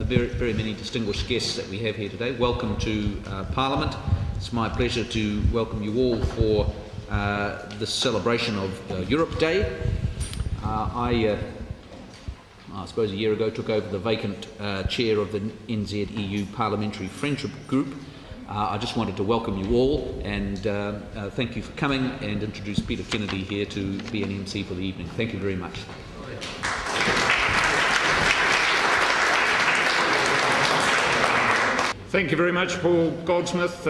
very many distinguished guests that we have here today. Welcome to Parliament. It's my pleasure to welcome you all for this celebration of Europe Day. I suppose a year ago took over the vacant chair of the NCRE Parliamentary Friendship Group. I just wanted to welcome you all and thank you for coming, and introduce Peter Kennedy here to be an MC for the evening. Thank you very much. Thank you very much, Paul Goldsmith,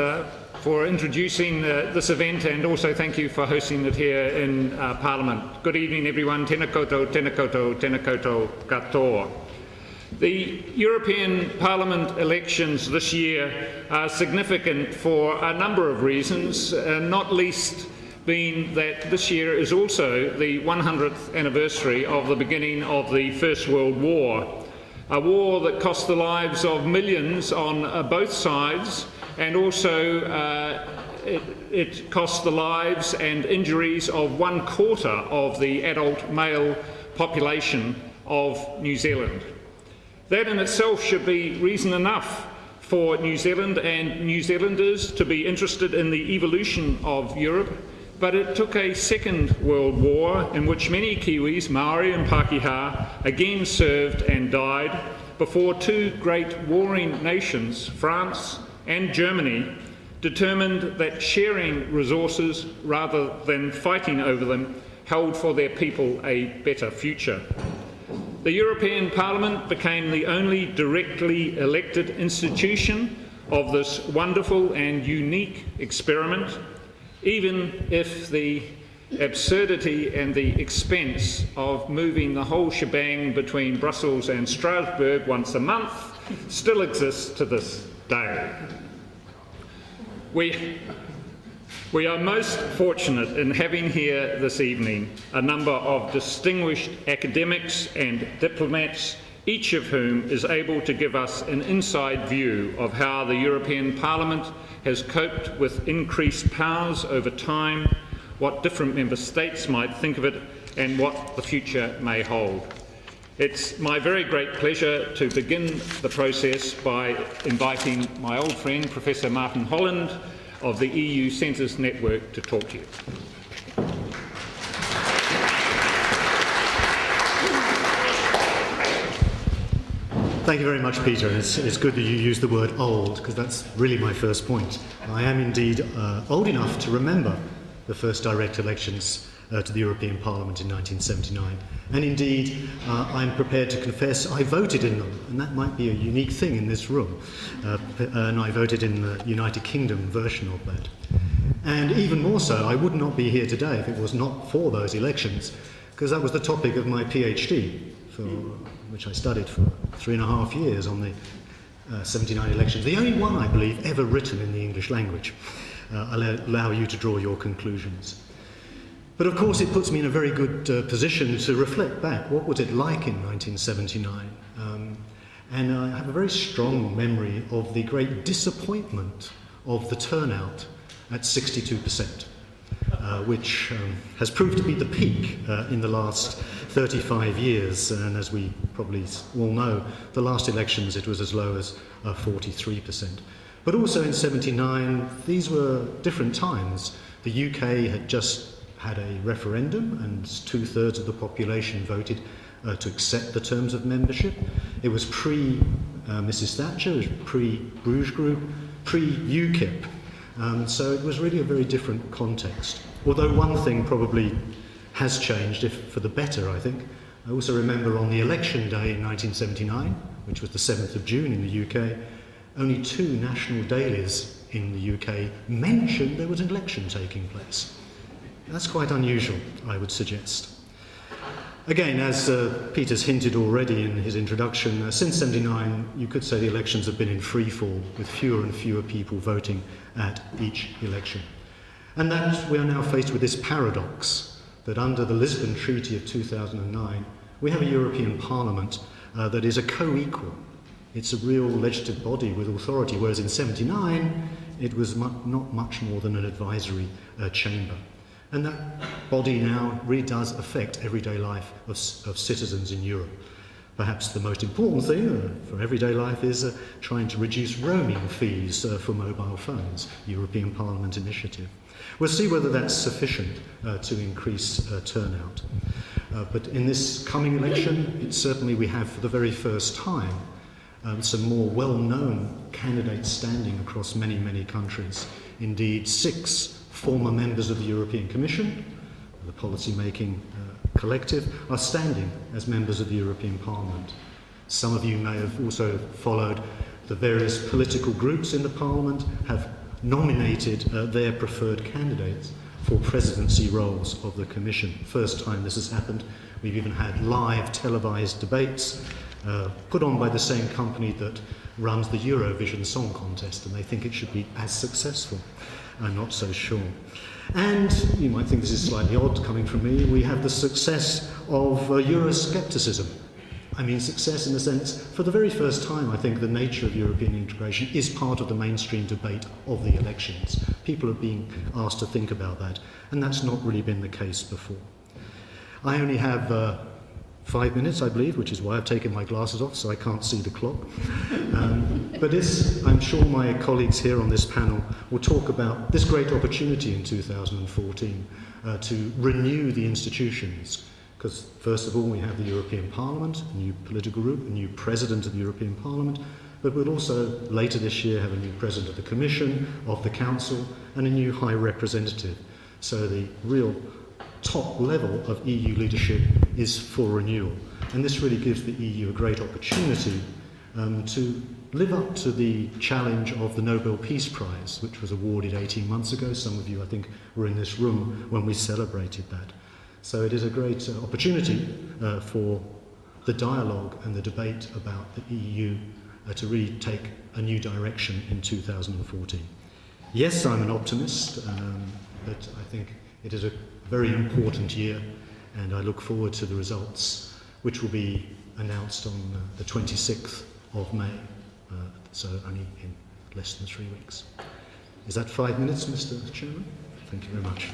for introducing this event, and also thank you for hosting it here in Parliament. Good evening, everyone. Tēnā koutou, tēnā koutou, tēnā koutou katoa. The European Parliament elections this year are significant for a number of reasons, not least being that this year is also the 100th anniversary of the beginning of the First World War. A war that cost the lives of millions on both sides, and also it cost the lives and injuries of 1/4 of the adult male population of New Zealand. That in itself should be reason enough for New Zealand and New Zealanders to be interested in the evolution of Europe, but it took a Second World War in which many Kiwis, Maori and Pākehā, again served and died before two great warring nations, France and Germany, determined that sharing resources rather than fighting over them held for their people a better future. The European Parliament became the only directly elected institution of this wonderful and unique experiment, even if the absurdity and the expense of moving the whole shebang between Brussels and Strasbourg once a month still exists to this day. We are most fortunate in having here this evening a number of distinguished academics and diplomats, each of whom is able to give us an inside view of how the European Parliament has coped with increased powers over time, what different member states might think of it, and what the future may hold. It's my very great pleasure to begin the process by inviting my old friend, Professor Martin Holland of the EU Centres Network, to talk to you. Thank you very much, Peter. It's good that you use the word old, because that's really my first point. I am indeed old enough to remember the first direct elections to the European Parliament in 1979. And indeed, I'm prepared to confess I voted in them, and that might be a unique thing in this room. And I voted in the United Kingdom version of that. And even more so, I would not be here today if it was not for those elections, because that was the topic of my PhD, which I studied for 3.5 years on the 79 elections. The only one, I believe, ever written in the English language. I'll allow you to draw your conclusions. But of course it puts me in a very good position to reflect back. What was it like in 1979? And I have a very strong memory of the great disappointment of the turnout at 62%, which has proved to be the peak in the last 35 years. And as we probably all know, the last elections it was as low as 43%. But also in 79, these were different times. The UK had just had a referendum, and 2/3 of the population voted to accept the terms of membership. It was pre-Mrs. Thatcher, it was pre-Bruges Group, pre-UKIP. So it was really a very different context. Although one thing probably has changed, if for the better, I think. I also remember on the election day in 1979, which was the 7th of June in the UK, only 2 national dailies in the UK mentioned there was an election taking place. That's quite unusual, I would suggest. Again, as Peter's hinted already in his introduction, since 79, you could say the elections have been in free fall, with fewer and fewer people voting at each election. And that we are now faced with this paradox, that under the Lisbon Treaty of 2009, we have a European Parliament that is a co-equal. It's a real legislative body with authority, whereas in 79, it was not much more than an advisory chamber. And that body now really does affect everyday life of citizens in Europe. Perhaps the most important thing for everyday life is trying to reduce roaming fees for mobile phones, European Parliament initiative. We'll see whether that's sufficient to increase turnout. But in this coming election, certainly we have for the very first time some more well-known candidates standing across many, many countries. Indeed, 6 former members of the European Commission, the policy-making collective, are standing as members of the European Parliament. Some of you may have also followed the various political groups in the Parliament have nominated their preferred candidates for presidency roles of the Commission. First time this has happened. We've even had live televised debates put on by the same company that runs the Eurovision Song Contest, and they think it should be as successful. I'm not so sure. And you might think this is slightly odd coming from me, we have the success of Euroscepticism. I mean success in the sense, for the very first time, I think the nature of European integration is part of the mainstream debate of the elections. People are being asked to think about that, and that's not really been the case before. I only have 5 minutes, I believe, which is why I've taken my glasses off so I can't see the clock. But I'm sure my colleagues here on this panel will talk about this great opportunity in 2014 to renew the institutions. Because first of all, we have the European Parliament, a new political group, a new president of the European Parliament, but we'll also later this year have a new president of the Commission, of the Council, and a new High Representative. So the real top level of EU leadership is for renewal. And this really gives the EU a great opportunity to live up to the challenge of the Nobel Peace Prize, which was awarded 18 months ago. Some of you, I think, were in this room when we celebrated that. So it is a great opportunity for the dialogue and the debate about the EU to really take a new direction in 2014. Yes, I'm an optimist, but I think it is a very important year, and I look forward to the results, which will be announced on the 26th of May, so only in less than 3 weeks. Is that 5 minutes, Mr. Chairman? Thank you very much.